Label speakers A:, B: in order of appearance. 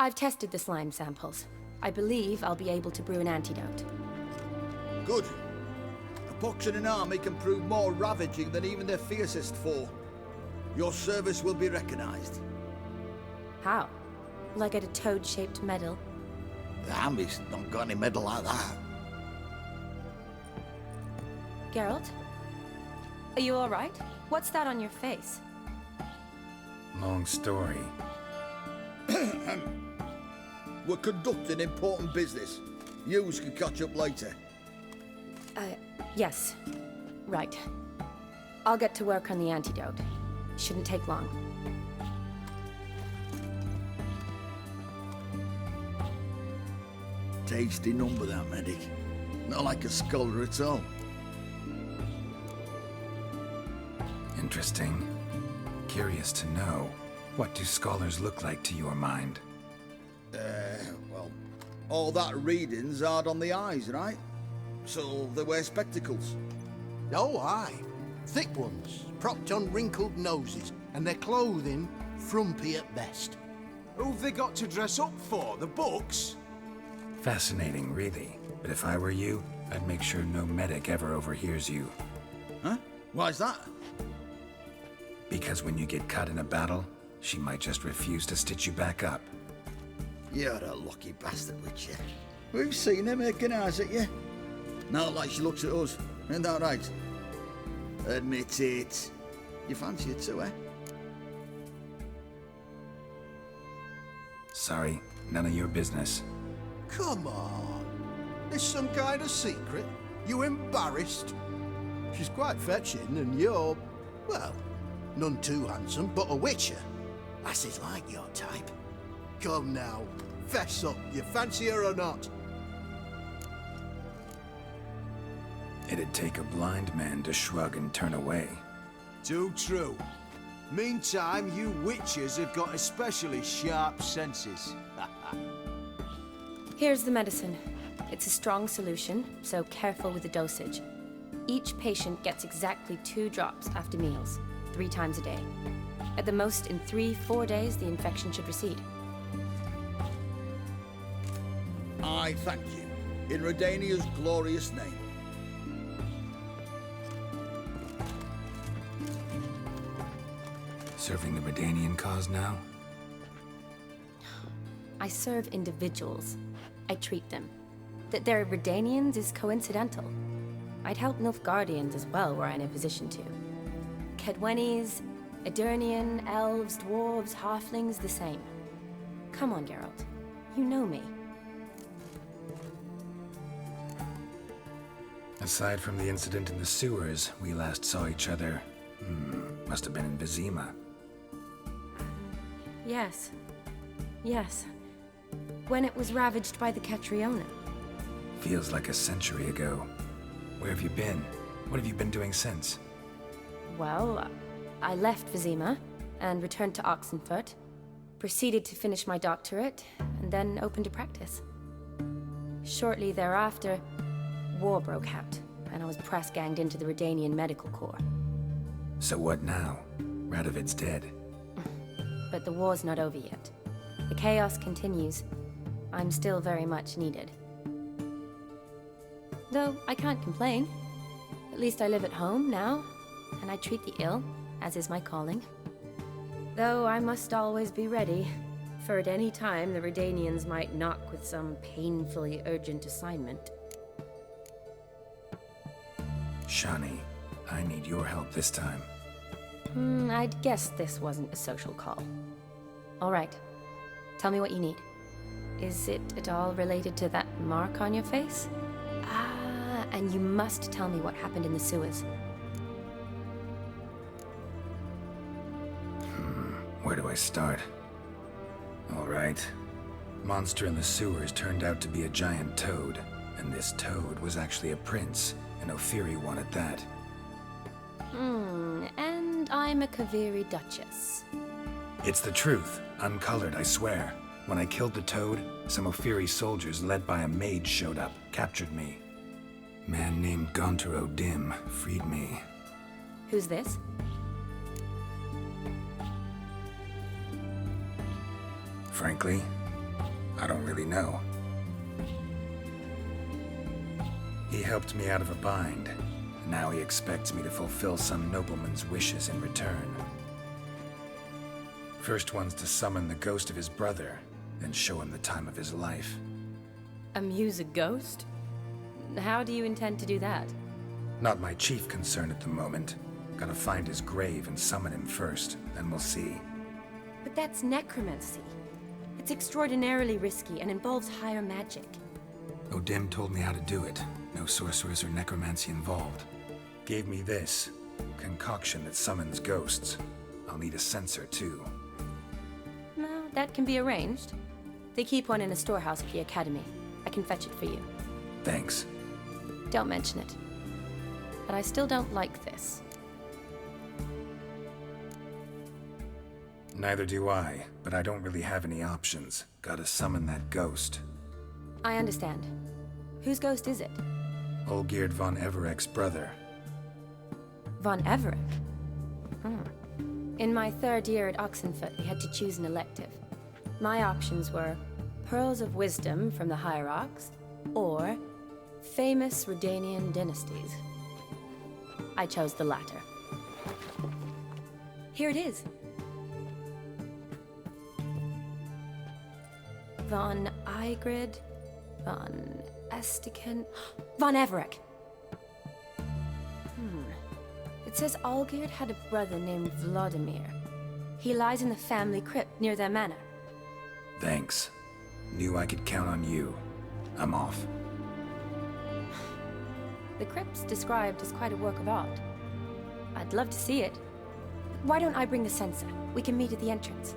A: I've tested the slime samples. I believe I'll be able to brew an antidote.
B: Good. A pox in an army can prove more ravaging than even their fiercest foe. Your service will be recognized.
A: How? Will I get a toad-shaped medal?
B: The army's not got any medal like that.
A: Geralt? Are you alright? What's that on your face?
C: Long story.
B: We're conducting important business. Yous can catch up later.
A: Yes. Right. I'll get to work on the antidote. Shouldn't take long.
B: Tasty number, that medic. Not like a scholar at all.
C: Interesting. Curious to know, what do scholars look like to your mind?
B: Well, all that reading's hard on the eyes, right? So they wear spectacles.
D: Oh, aye. Thick ones, propped on wrinkled noses, and their clothing frumpy at best.
E: Who've they got to dress up for? The books?
C: Fascinating, really. But if I were you, I'd make sure no medic ever overhears you.
B: Huh? Why's that?
C: Because when you get cut in a battle, she might just refuse to stitch you back up.
B: You're a lucky bastard, Witcher. We've seen her making eyes at you. Not like she looks at us. Ain't that right? Admit it. You fancy it too, eh?
C: Sorry, none of your business.
D: Come on. Is some kind of secret? You embarrassed? She's quite fetching, and you're, well, none too handsome, but a witcher. Lasses like your type. Come now, fess up, you fancy her or not?
C: It'd take a blind man to shrug and turn away.
E: Too true. Meantime, you witches have got especially sharp senses.
A: Here's the medicine. It's a strong solution, so careful with the dosage. Each patient gets exactly 2 drops after meals, 3 times a day. At the most, in 3-4 days, the infection should recede.
B: I thank you. In Redania's glorious name.
C: Serving the Redanian cause now?
A: I serve individuals. I treat them. That they're Redanians is coincidental. I'd help Nilfgaardians as well were I in a position to. Kedwenis, Edirnian, elves, dwarves, halflings, the same. Come on, Geralt. You know me.
C: Aside from the incident in the sewers, we last saw each other, must have been in Vizima.
A: Yes. Yes. When it was ravaged by the Catriona.
C: Feels like a century ago. Where have you been? What have you been doing since?
A: Well, I left Vizima and returned to Oxenfurt, proceeded to finish my doctorate, and then opened a practice. Shortly thereafter, war broke out, and I was press-ganged into the Redanian Medical Corps.
C: So what now? Radovid's dead.
A: But the war's not over yet. The chaos continues. I'm still very much needed. Though I can't complain. At least I live at home now, and I treat the ill, as is my calling. Though I must always be ready, for at any time the Redanians might knock with some painfully urgent assignment.
C: Shani, I need your help this time.
A: I'd guess this wasn't a social call. All right. Tell me what you need. Is it at all related to that mark on your face? Ah, and you must tell me what happened in the sewers.
C: Where do I start? All right. Monster in the sewers turned out to be a giant toad, and this toad was actually a prince, an Ophiri one at that.
A: And I'm a Kaviri Duchess.
C: It's the truth, uncolored, I swear. When I killed the toad, some Ophiri soldiers led by a mage showed up, captured me. Man named Gontar O'Dim freed me.
A: Who's this?
C: Frankly, I don't really know. He helped me out of a bind. Now he expects me to fulfill some nobleman's wishes in return. First one's to summon the ghost of his brother, then show him the time of his life.
A: Amuse a ghost? How do you intend to do that?
C: Not my chief concern at the moment. Gotta find his grave and summon him first, then we'll see.
A: But that's necromancy. It's extraordinarily risky and involves higher magic.
C: O'Dim told me how to do it. No sorcerers or necromancy involved. Gave me this concoction that summons ghosts. I'll need a censer too.
A: No, that can be arranged. They keep one in a storehouse at the academy. I can fetch it for you.
C: Thanks.
A: Don't mention it. But I still don't like this.
C: Neither do I, but I don't really have any options. Gotta summon that ghost.
A: I understand. Whose ghost is it?
C: Olgierd von Everek's brother.
A: Von Everek? In my third year at Oxenfoot, we had to choose an elective. My options were Pearls of Wisdom from the Hierarchs, or famous Redanian dynasties. I chose the latter. Here it is. Von Igrid, von Estiken, von Everek. It says Olgierd had a brother named Vladimir. He lies in the family crypt near their manor.
C: Thanks. Knew I could count on you. I'm off.
A: The crypt's described as quite a work of art. I'd love to see it. Why don't I bring the censer? We can meet at the entrance.